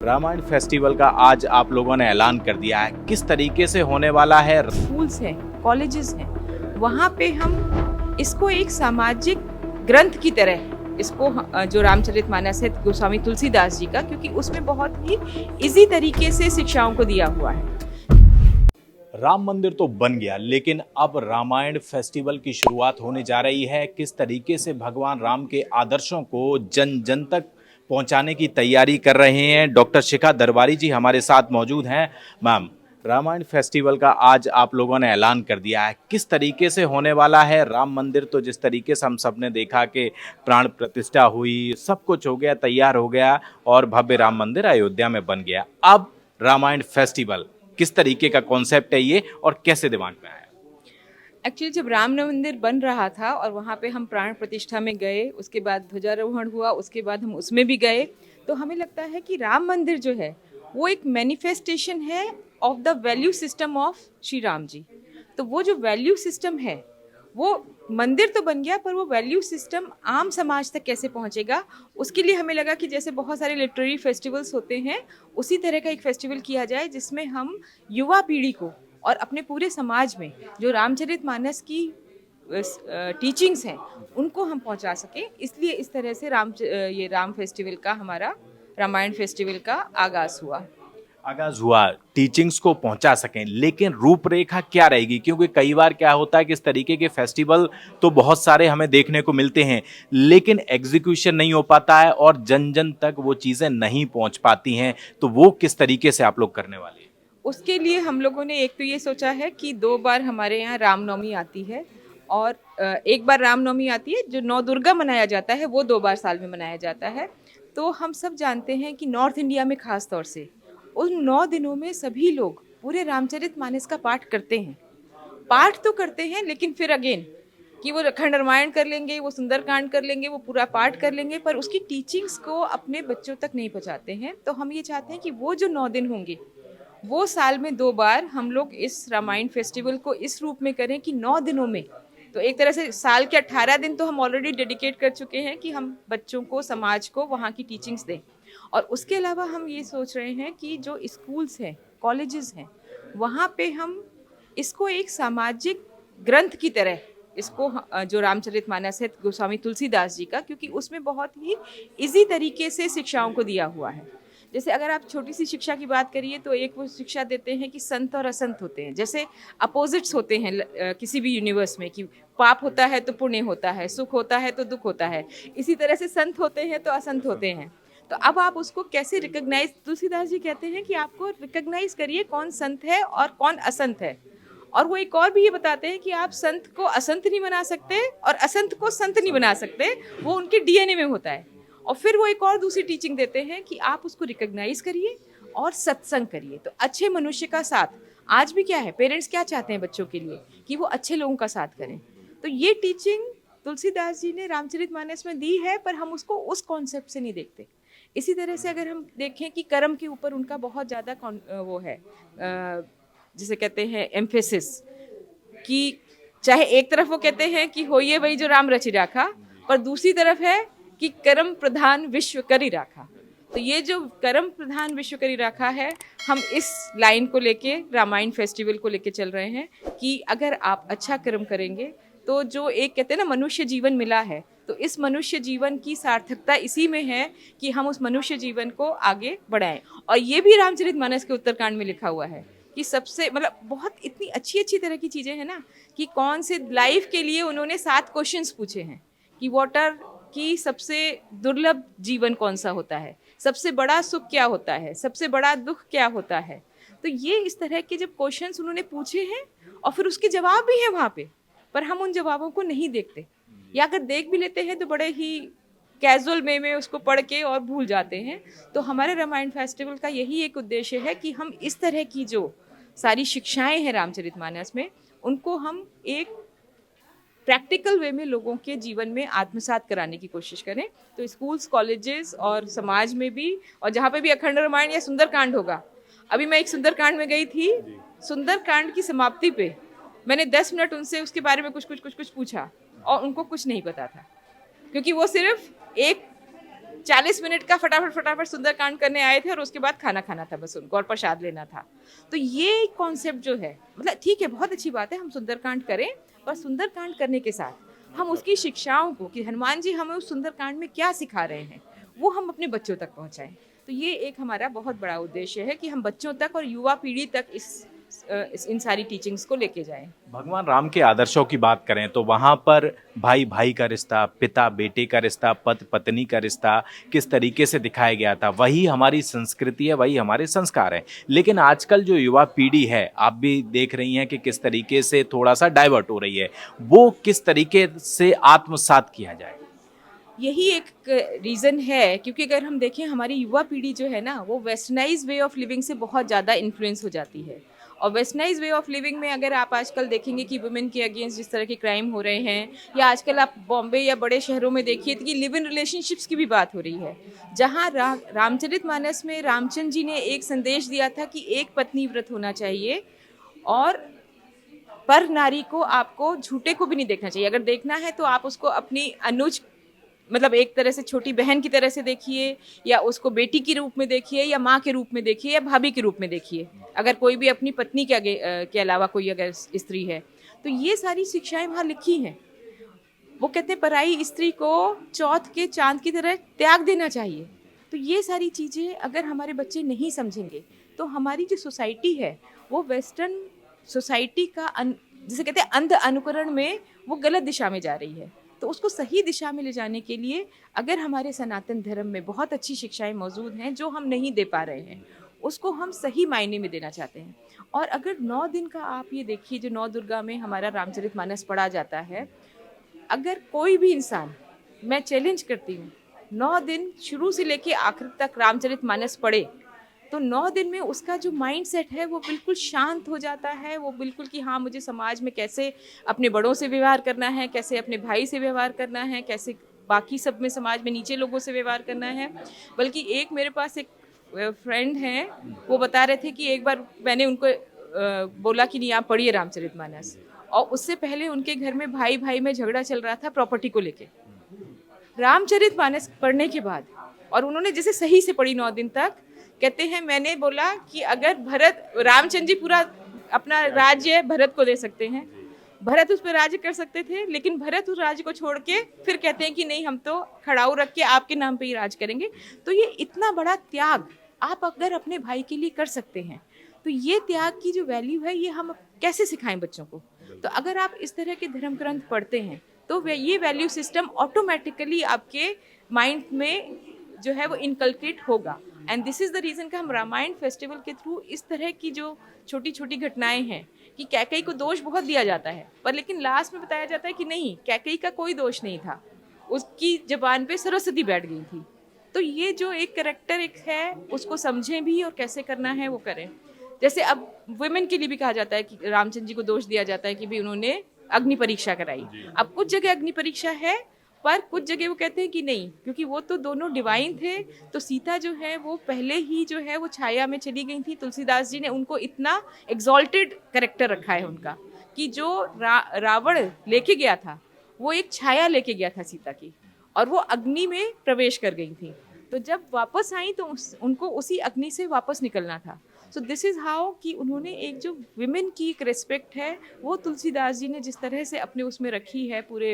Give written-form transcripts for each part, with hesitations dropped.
Ramayan festival का आज आप लोगों ने ऐलान कर दिया है, किस तरीके से होने वाला है? स्कूल्स हैं, कॉलेजेस हैं, वहाँ पे हम इसको एक सामाजिक ग्रंथ की तरह इसको जो रामचरितमानस है गोस्वामी तुलसीदास जी का, क्योंकि उसमें बहुत ही इजी तरीके से शिक्षाओं को दिया हुआ है। राम मंदिर तो बन गया, लेकिन अब रामायण फेस्टिवल की शुरुआत होने जा रही है। किस तरीके से भगवान राम के आदर्शों को जन जन तक पहुंचाने की तैयारी कर रहे हैं, डॉक्टर शिखा दरबारी जी हमारे साथ मौजूद हैं। मैम, रामायण फेस्टिवल का आज आप लोगों ने ऐलान कर दिया है, किस तरीके से होने वाला है? राम मंदिर तो जिस तरीके से हम सब ने देखा कि प्राण प्रतिष्ठा हुई, सब कुछ हो गया, तैयार हो गया और भव्य राम मंदिर अयोध्या में बन गया। अब रामायण फेस्टिवल किस तरीके का कॉन्सेप्ट है ये और कैसे दिमाग में आया? एक्चुअली जब राम मंदिर बन रहा था और वहाँ पे हम प्राण प्रतिष्ठा में गए, उसके बाद ध्वजारोहण हुआ, उसके बाद हम उसमें भी गए, तो हमें लगता है कि राम मंदिर जो है वो एक मैनिफेस्टेशन है of the value system of Shri Ram ji. तो वो जो वैल्यू सिस्टम है वो मंदिर तो बन गया, पर वो वैल्यू सिस्टम आम समाज तक कैसे पहुंचेगा, उसके लिए हमें लगा कि जैसे बहुत सारे लिटरेरी फेस्टिवल्स होते हैं, उसी तरह का एक फेस्टिवल किया जाए जिसमें हम युवा पीढ़ी को और अपने पूरे समाज में जो रामचरितमानस की टीचिंग्स हैं उनको हम पहुंचा सकें। इसलिए इस तरह से ये राम फेस्टिवल का, हमारा रामायण फेस्टिवल का आगाज हुआ। टीचिंग्स को पहुंचा सकें, लेकिन रूपरेखा क्या रहेगी? क्योंकि कई बार क्या होता है कि इस तरीके के फेस्टिवल तो बहुत सारे हमें देखने को मिलते हैं, लेकिन एग्जीक्यूशन नहीं हो पाता है और जन जन तक वो चीज़ें नहीं पहुंच पाती हैं। तो वो किस तरीके से आप लोग करने वाले हैं? उसके लिए हम लोगों ने एक तो ये सोचा है कि 2 बार हमारे यहाँ रामनवमी आती है और एक बार रामनवमी आती है, जो 9 दुर्गा मनाया जाता है वो 2 बार साल में मनाया जाता है। तो हम सब जानते हैं कि नॉर्थ इंडिया में खास तौर से उन 9 दिनों में सभी लोग पूरे रामचरितमानस का पाठ करते हैं। पाठ तो करते हैं, लेकिन फिर अगेन कि वो अखंड रामायण कर लेंगे, वो सुंदरकांड कर लेंगे, वो पूरा पाठ कर लेंगे, पर उसकी टीचिंग्स को अपने बच्चों तक नहीं पहुँचाते हैं। तो हम ये चाहते हैं कि वो जो 9 दिन होंगे वो साल में 2 बार हम लोग इस रामायण फेस्टिवल को इस रूप में करें कि 9 दिनों में, तो एक तरह से साल के 18 दिन तो हम ऑलरेडी डेडिकेट कर चुके हैं कि हम बच्चों को, समाज को वहाँ की टीचिंग्स दें। और उसके अलावा हम ये सोच रहे हैं कि जो स्कूल्स हैं, कॉलेजेस हैं, वहाँ पे हम इसको एक सामाजिक ग्रंथ की तरह इसको जो रामचरितमानस है गोस्वामी तुलसीदास जी का, क्योंकि उसमें बहुत ही इजी तरीके से शिक्षाओं को दिया हुआ है। जैसे अगर आप छोटी सी शिक्षा की बात करिए तो एक वो शिक्षा देते हैं कि संत और असंत होते हैं, जैसे अपोजिट्स होते हैं किसी भी यूनिवर्स में, कि पाप होता है तो पुण्य होता है, सुख होता है तो दुख होता है। इसी तरह से संत होते हैं तो असंत होते हैं। तो अब आप उसको कैसे रिकॉग्नाइज, तुलसीदास जी कहते हैं कि आपको रिकॉग्नाइज करिए कौन संत है और कौन असंत है। और वो एक और भी ये बताते हैं कि आप संत को असंत नहीं बना सकते और असंत को संत नहीं बना सकते, वो उनके डीएनए में होता है। और फिर वो एक और दूसरी टीचिंग देते हैं कि आप उसको रिकॉग्नाइज करिए और सत्संग करिए। तो अच्छे मनुष्य का साथ, आज भी क्या है, पेरेंट्स क्या चाहते हैं बच्चों के लिए कि वो अच्छे लोगों का साथ करें। तो ये टीचिंग तुलसीदास जी ने रामचरितमानस में दी है, पर हम उसको उस कॉन्सेप्ट से नहीं देखते। इसी तरह से अगर हम देखें कि कर्म के ऊपर उनका बहुत ज़्यादा वो है, जिसे कहते हैं एम्फेसिस, कि चाहे एक तरफ वो कहते हैं कि होइए वही जो राम रचि राखा, पर दूसरी तरफ है कि कर्म प्रधान विश्व करी राखा। तो ये जो कर्म प्रधान विश्व करी राखा है, हम इस लाइन को लेके रामायण फेस्टिवल को लेके चल रहे हैं कि अगर आप अच्छा कर्म करेंगे तो जो एक कहते हैं ना मनुष्य जीवन मिला है, तो इस मनुष्य जीवन की सार्थकता इसी में है कि हम उस मनुष्य जीवन को आगे बढ़ाएं। और ये भी रामचरितमानस के उत्तरकांड में लिखा हुआ है कि सबसे, मतलब बहुत इतनी अच्छी अच्छी तरह की चीज़ें हैं ना, कि कौन से लाइफ के लिए उन्होंने 7 क्वेश्चंस पूछे हैं कि व्हाट आर, कि सबसे दुर्लभ जीवन कौन सा होता है, सबसे बड़ा सुख क्या होता है, सबसे बड़ा दुख क्या होता है। तो ये इस तरह के जब क्वेश्चंस उन्होंने पूछे हैं और फिर उसके जवाब भी हैं वहाँ पे, पर हम उन जवाबों को नहीं देखते, या अगर देख भी लेते हैं तो बड़े ही कैजुअल वे में उसको पढ़ के और भूल जाते हैं। तो हमारे रामायण फेस्टिवल का यही एक उद्देश्य है कि हम इस तरह की जो सारी शिक्षाएं हैं रामचरितमानस में, उनको हम एक प्रैक्टिकल वे में लोगों के जीवन में आत्मसात कराने की कोशिश करें। तो स्कूल्स, कॉलेजेस और समाज में भी, और जहाँ पे भी अखंड रामायण या सुंदरकांड होगा, अभी मैं एक सुंदरकांड में गई थी, सुंदरकांड की समाप्ति पे मैंने 10 मिनट उनसे उसके बारे में कुछ पूछा और उनको कुछ नहीं पता था, क्योंकि वो सिर्फ एक 40 मिनट का फटाफट फटाफट सुंदरकांड करने आए थे और उसके बाद खाना खाना था बस उनको और प्रसाद लेना था। तो ये कॉन्सेप्ट जो है, मतलब ठीक है, बहुत अच्छी बात है हम सुंदरकांड करें, पर सुंदरकांड करने के साथ हम उसकी शिक्षाओं को, कि हनुमान जी हमें उस सुंदरकांड में क्या सिखा रहे हैं, वो हम अपने बच्चों तक पहुंचाएं। तो ये एक हमारा बहुत बड़ा उद्देश्य है कि हम बच्चों तक और युवा पीढ़ी तक इन सारी टीचिंग्स को लेके जाएं। भगवान राम के आदर्शों की बात करें तो वहाँ पर भाई भाई का रिश्ता, पिता बेटे का रिश्ता, पति पत्नी का रिश्ता किस तरीके से दिखाया गया था, वही हमारी संस्कृति है, वही हमारे संस्कार हैं। लेकिन आजकल जो युवा पीढ़ी है, आप भी देख रही हैं कि किस तरीके से थोड़ा सा डाइवर्ट हो रही है, वो किस तरीके से आत्मसात किया जाए। यही एक रीज़न है, क्योंकि अगर हम देखें हमारी युवा पीढ़ी जो है ना, वो वेस्टर्नाइज वे ऑफ लिविंग से बहुत ज़्यादा इन्फ्लुएंस हो जाती है। और वेस्टर्नाइज वे ऑफ लिविंग में अगर आप आजकल देखेंगे कि वुमेन के अगेंस्ट जिस तरह के क्राइम हो रहे हैं, या आजकल आप बॉम्बे या बड़े शहरों में देखिए कि लिव इन रिलेशनशिप्स की भी बात हो रही है, जहाँ रामचरितमानस में रामचंद्र जी ने एक संदेश दिया था कि एक पत्नी व्रत होना चाहिए, और पर नारी को आपको झूठे को भी नहीं देखना चाहिए। अगर देखना है तो आप उसको अपनी अनुज, मतलब एक तरह से छोटी बहन की तरह से देखिए, या उसको बेटी के रूप में देखिए, या माँ के रूप में देखिए, या भाभी के रूप में देखिए, अगर कोई भी अपनी पत्नी के अलावा कोई अगर स्त्री है। तो ये सारी शिक्षाएं वहाँ लिखी हैं। वो कहते हैं पराई स्त्री को चौथ के चांद की तरह त्याग देना चाहिए। तो ये सारी चीज़ें अगर हमारे बच्चे नहीं समझेंगे तो हमारी जो सोसाइटी है वो वेस्टर्न सोसाइटी का जिसे कहते हैं अंध अनुकरण में वो गलत दिशा में जा रही है। तो उसको सही दिशा में ले जाने के लिए अगर हमारे सनातन धर्म में बहुत अच्छी शिक्षाएं मौजूद हैं जो हम नहीं दे पा रहे हैं, उसको हम सही मायने में देना चाहते हैं। और अगर 9 दिन का आप ये देखिए, जो 9 दुर्गा में हमारा रामचरितमानस पढ़ा जाता है, अगर कोई भी इंसान, मैं चैलेंज करती हूँ, 9 दिन शुरू से लेके आखिर तक रामचरितमानस पढ़े, तो 9 दिन में उसका जो माइंड सेट है वो बिल्कुल शांत हो जाता है। वो बिल्कुल कि हाँ, मुझे समाज में कैसे अपने बड़ों से व्यवहार करना है, कैसे अपने भाई से व्यवहार करना है, कैसे बाकी सब में समाज में नीचे लोगों से व्यवहार करना है। बल्कि एक मेरे पास एक फ्रेंड हैं, वो बता रहे थे कि एक बार मैंने उनको बोला कि नहीं आप पढ़िए रामचरितमानस, और उससे पहले उनके घर में भाई भाई में झगड़ा चल रहा था प्रॉपर्टी को लेके। रामचरितमानस पढ़ने के बाद, और उन्होंने जैसे सही से पढ़ी 9 दिन तक, कहते हैं मैंने बोला कि अगर रामचंद्र जी पूरा अपना राज्य भरत को दे सकते हैं, भरत उस पर राज्य कर सकते थे, लेकिन भरत उस राज्य को छोड़ के फिर कहते हैं कि नहीं, हम तो खड़ाऊ रख के आपके नाम पे ही राज करेंगे। तो ये इतना बड़ा त्याग आप अगर अपने भाई के लिए कर सकते हैं, तो ये त्याग की जो वैल्यू है ये हम कैसे सिखाएं बच्चों को। तो अगर आप इस तरह के धर्म ग्रंथ पढ़ते हैं तो ये वैल्यू सिस्टम ऑटोमेटिकली आपके माइंड में जो है वो इनकलकेट होगा। And this is the reason का हम रामायण फेस्टिवल के थ्रू इस तरह की जो छोटी छोटी घटनाएं हैं, कि कैकेयी को दोष बहुत दिया जाता है, पर लेकिन लास्ट में बताया जाता है कि नहीं, कैकेयी का कोई दोष नहीं था, उसकी जबान पे सरस्वती बैठ गई थी। तो ये जो एक कैरेक्टर एक है, उसको समझें भी और कैसे करना है वो करें। जैसे अब वुमेन के लिए भी कहा जाता है कि रामचंद्र जी को दोष दिया जाता है कि भी उन्होंने अग्नि परीक्षा कराई। अब कुछ जगह अग्नि परीक्षा है, पर कुछ जगह वो कहते हैं कि नहीं, क्योंकि वो तो दोनों डिवाइन थे। तो सीता जो है वो पहले ही जो है वो छाया में चली गई थी। तुलसीदास जी ने उनको इतना एग्जॉल्टेड कैरेक्टर रखा है उनका, कि जो रावण लेके गया था वो एक छाया लेके गया था सीता की, और वो अग्नि में प्रवेश कर गई थी। तो जब वापस आई तो उनको उसी अग्नि से वापस निकलना था। सो दिस इज़ हाउ कि उन्होंने एक जो विमेन की एक रिस्पेक्ट है वो तुलसीदास जी ने जिस तरह से अपने उसमें रखी है पूरे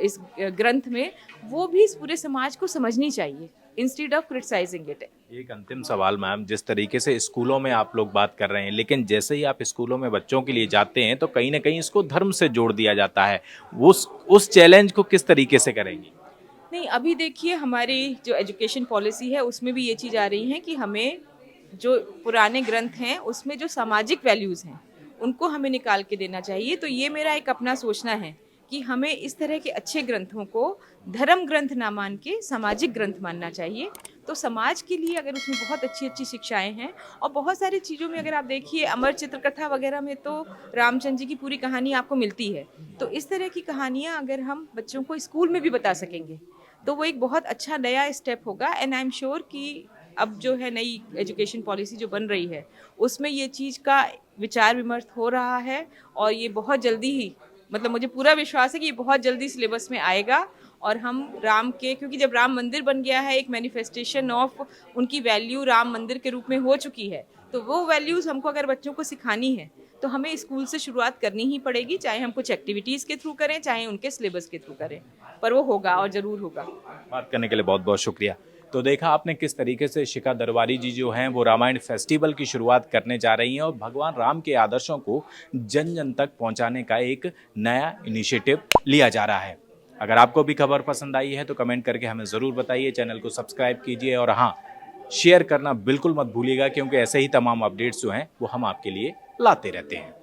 इस ग्रंथ में, वो भी इस पूरे समाज को समझनी चाहिए इंस्टेड ऑफ क्रिटिसाइजिंग इट। एक अंतिम सवाल मैम, जिस तरीके से स्कूलों में आप लोग बात कर रहे हैं, लेकिन जैसे ही आप स्कूलों में बच्चों के लिए जाते हैं तो कहीं ना कहीं इसको धर्म से जोड़ दिया जाता है, उस चैलेंज को किस तरीके से करेंगी? नहीं, अभी देखिए हमारी जो एजुकेशन पॉलिसी है उसमें भी ये चीज़ आ रही है कि हमें जो पुराने ग्रंथ हैं उसमें जो सामाजिक वैल्यूज़ हैं उनको हमें निकाल के देना चाहिए। तो ये मेरा एक अपना सोचना है कि हमें इस तरह के अच्छे ग्रंथों को धर्म ग्रंथ ना मान के सामाजिक ग्रंथ मानना चाहिए। तो समाज के लिए अगर उसमें बहुत अच्छी अच्छी शिक्षाएं हैं, और बहुत सारी चीज़ों में अगर आप देखिए अमर चित्रकथा वगैरह में तो रामचंद्र जी की पूरी कहानी आपको मिलती है। तो इस तरह की कहानियाँ अगर हम बच्चों को स्कूल में भी बता सकेंगे तो वो एक बहुत अच्छा नया स्टेप होगा। एंड आई एम श्योर कि अब जो है नई एजुकेशन पॉलिसी जो बन रही है उसमें ये चीज़ का विचार विमर्श हो रहा है, और ये बहुत जल्दी ही, मतलब मुझे पूरा विश्वास है कि ये बहुत जल्दी सिलेबस में आएगा। और हम राम के, क्योंकि जब राम मंदिर बन गया है, एक मैनिफेस्टेशन ऑफ उनकी वैल्यू राम मंदिर के रूप में हो चुकी है, तो वो वैल्यूज़ हमको अगर बच्चों को सिखानी है तो हमें स्कूल से शुरुआत करनी ही पड़ेगी, चाहे हम कुछ एक्टिविटीज़ के थ्रू करें, चाहे उनके सिलेबस के थ्रू करें, पर वो होगा और ज़रूर होगा। बात करने के लिए बहुत बहुत शुक्रिया। तो देखा आपने किस तरीके से शिखा दरबारी जी जो हैं वो रामायण फेस्टिवल की शुरुआत करने जा रही हैं और भगवान राम के आदर्शों को जन जन तक पहुंचाने का एक नया इनिशिएटिव लिया जा रहा है। अगर आपको भी खबर पसंद आई है तो कमेंट करके हमें ज़रूर बताइए, चैनल को सब्सक्राइब कीजिए और हाँ, शेयर करना बिल्कुल मत भूलिएगा, क्योंकि ऐसे ही तमाम अपडेट्स जो हैं वो हम आपके लिए लाते रहते हैं।